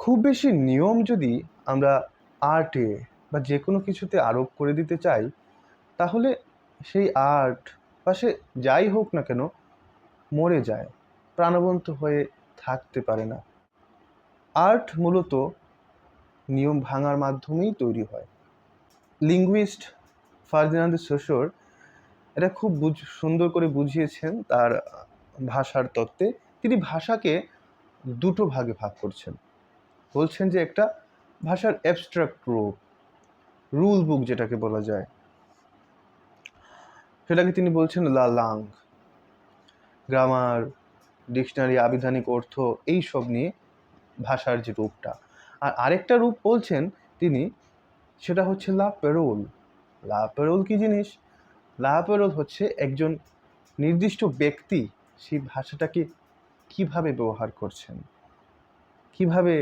খুব বেশি নিয়ম যদি আমরা আর্টে বা যে কোনো কিছুতে আরোপ করে দিতে চাই, তাহলে সেই আর্ট বা সে যাই হোক না কেন মরে যায়, প্রাণবন্ত হয়ে থাকতে পারে না। আর্ট মূলত নিয়ম ভাঙার মাধ্যমেই তৈরি হয়। লিঙ্গুইস্ট ফার্দিনান্দ সোসর এটা খুব সুন্দর করে বুঝিয়েছেন তার ভাষার তত্ত্বে। তিনি ভাষাকে দুটো ভাগে ভাগ করছেন। বলছেন যে একটা ভাষার অ্যাবস্ট্রাক্ট রূপ, রুল বুক যেটাকে বলা যায়, সেটাকে তিনি বলছেন লা লাং, গ্রামার, ডিকশনারি, আবিধানিক অর্থ, এই সব নিয়ে ভাষার যে রূপটা। আর আরেকটা রূপ বলছেন তিনি, সেটা হচ্ছে লা প্যারোল। লা প্যারোল কি জিনিস? লা প্যারোল হচ্ছে একজন নির্দিষ্ট ব্যক্তি সেই ভাষাটাকে কিভাবে ব্যবহার করছেন, কিভাবে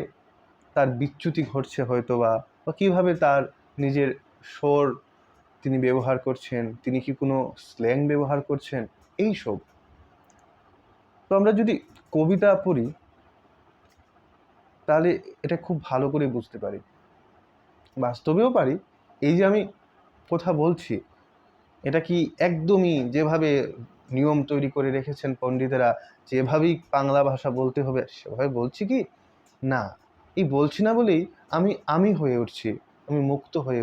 তার বিচ্যুতি ঘটছে হয়তো বা কিভাবে তার নিজের স্বর তিনি ব্যবহার করছেন, তিনি কি কোনো স্ল্যাং ব্যবহার করছেন, এই সব। তো আমরা যদি কবিতা পড়ি তাহলে এটা খুব ভালো করে বুঝতে পারি, বাস্তবেও পারি। এই যে আমি কথা বলছি, এটা কি একদমই যেভাবে নিয়ম তৈরি করে রেখেছেন পণ্ডিতেরা, যেভাবেই বাংলা ভাষা বলতে হবে সেভাবে বলছি কি? না, এই বলছি না বলেই আমি আমি হয়ে উঠছি, আমি মুক্ত হয়ে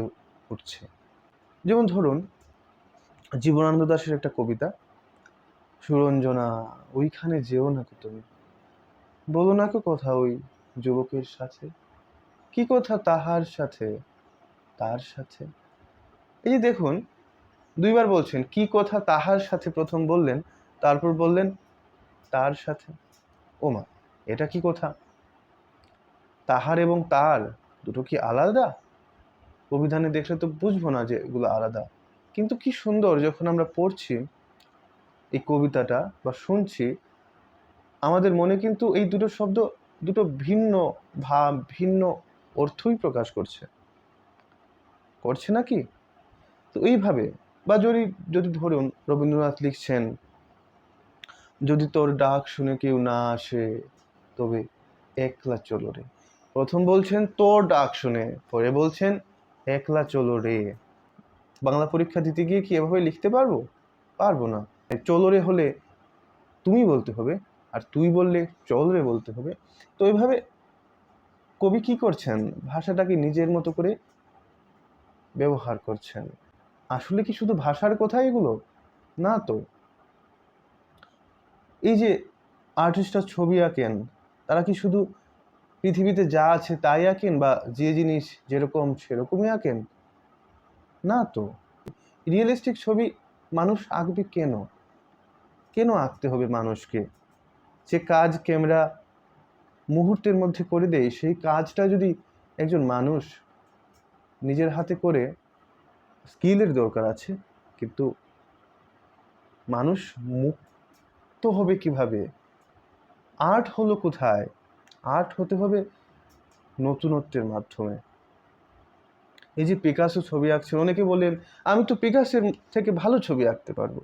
উঠছে। যেমন ধরুন জীবনানন্দ দাশের একটা কবিতা, সুরঞ্জনা ওইখানে যেও না কো তুমি, বলো না কো কথা ওই যুবকের সাথে, কি কথা তাহার সাথে, তার সাথে। এই যে দেখুন, দুইবার বলছেন কি কথা তাহার সাথে, প্রথম বললেন, তারপর বললেন তার সাথে। ওমা, এটা কি কথা? তাহার এবং তার দুটো কি আলাদা? অভিধানে দেখলে তো বুঝবো না যে এগুলো আলাদা। কিন্তু কি সুন্দর যখন আমরা পড়ছি এই কবিতাটা বা শুনছি, আমাদের মনে কিন্তু এই দুটো শব্দ দুটো ভিন্ন ভাব, ভিন্ন অর্থই প্রকাশ করছে, করছে নাকি? তো এইভাবে, বা যদি যদি ধরুন রবীন্দ্রনাথ লিখছেন, যদি তোর ডাক শুনে কেউ না আসে তবে একলা চলো রে। প্রথম বলছেন তোর ডাক শুনে, পরে বলছেন একলা চলো রে। বাংলা পরীক্ষা দিতে গিয়ে কি এভাবে লিখতে পারবো? পারবো না। চলো রে হলে তুমি বলতে হবে, আর তুই বললে চল রে বলতে হবে। তো এইভাবে কবি কি করছেন? ভাষাটাকে নিজের মতো করে ব্যবহার করছেন। আসলে কি শুধু ভাষার কথা এগুলো? না তো। এই যে আর্টিস্টরা ছবি আঁকেন, তারা কি শুধু পৃথিবীতে যা আছে তাই আঁকেন, বা যে জিনিস যেরকম সেরকমই আঁকেন? না তো। রিয়েলিস্টিক ছবি মানুষ আঁকবে কেন? কেন আঁকতে হবে মানুষকে? যে কাজ ক্যামেরা মুহূর্তের মধ্যে করে দেয়, সেই কাজটা যদি একজন মানুষ নিজের হাতে করে, স্কিলের দরকার আছে, কিন্তু মানুষ মুক্ত হবে কিভাবে? আর্ট হলো কোথায়? আর্ট হতে হবে নতুনত্বের মাধ্যমে। এই যে পিকাসো ছবি আঁকছেন, অনেকে বলেন আমি তো পিকাসের থেকে ভালো ছবি আঁকতে পারবো,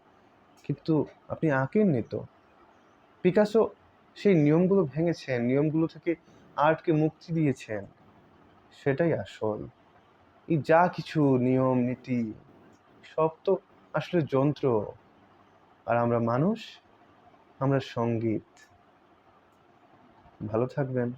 কিন্তু আপনি আঁকেননি তো। পিকাসো সেই নিয়মগুলো ভেঙেছেন, নিয়মগুলো থেকে আর্টকে মুক্তি দিয়েছেন, সেটাই আসল। এই যা কিছু নিয়ম নীতি সব তো আসলে যন্ত্র, আর আমরা মানুষ, আমরা সঙ্গীত। ভালো থাকবেন।